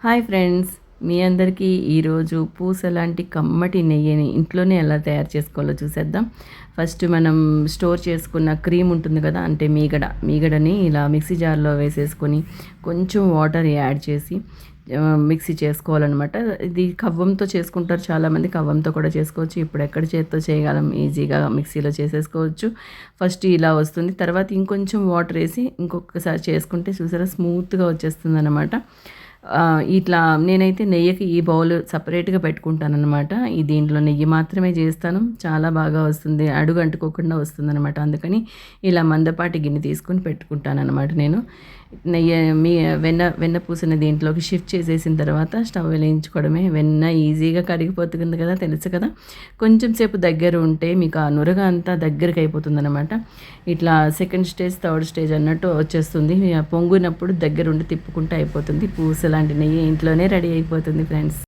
Hi friends, మీ అందరికీ ఈరోజు పూస లాంటి కమ్మటి నెయ్యిని ఇంట్లోనే ఎలా తయారు చేసుకోవాలో చూసేద్దాం. ఫస్ట్ మనం స్టోర్ చేసుకున్న క్రీమ్ ఉంటుంది కదా, అంటే మీగడని ఇలా మిక్సీ జార్లో వేసేసుకొని కొంచెం వాటర్ యాడ్ చేసి మిక్సీ చేసుకోవాలన్నమాట. ఇది కవ్వంతో చేసుకుంటారు చాలామంది, కవ్వంతో కూడా చేసుకోవచ్చు. ఇప్పుడు ఎక్కడ చేత్తో చేయగలం, ఈజీగా మిక్సీలో చేసేసుకోవచ్చు. ఫస్ట్ ఇలా వస్తుంది, తర్వాత ఇంకొంచెం వాటర్ వేసి ఇంకొకసారి చేసుకుంటే చూసారా స్మూత్గా వచ్చేస్తుంది అనమాట. ఇట్లా నేనైతే నెయ్యికి ఈ బౌల్ సపరేట్గా పెట్టుకుంటానన్నమాట. ఈ దీంట్లో నెయ్యి మాత్రమే చేస్తాను, చాలా బాగా వస్తుంది, అడుగు అంటుకోకుండా వస్తుంది అనమాట. అందుకని ఇలా మందపాటి గిన్నె తీసుకొని పెట్టుకుంటానన్నమాట. నేను నెయ్యి వెన్న పూసని దీంట్లోకి షిఫ్ట్ చేసేసిన తర్వాత స్టవ్ వెలిగించుకోవడమే. వెన్న ఈజీగా కరిగిపోతుంది కదా, తెలుసు కదా. కొంచెం సేపు దగ్గర ఉంటే మీకు ఆ నురగ అంతా దగ్గరికి అయిపోతుంది అనమాట. ఇట్లా సెకండ్ స్టేజ్ థర్డ్ స్టేజ్ అన్నట్టు వచ్చేస్తుంది. పొంగినప్పుడు దగ్గర ఉండి తిప్పుకుంటే అయిపోతుంది. పూస లాంటి నెయ్యి ఇంట్లోనే రెడీ అయిపోతుంది ఫ్రెండ్స్.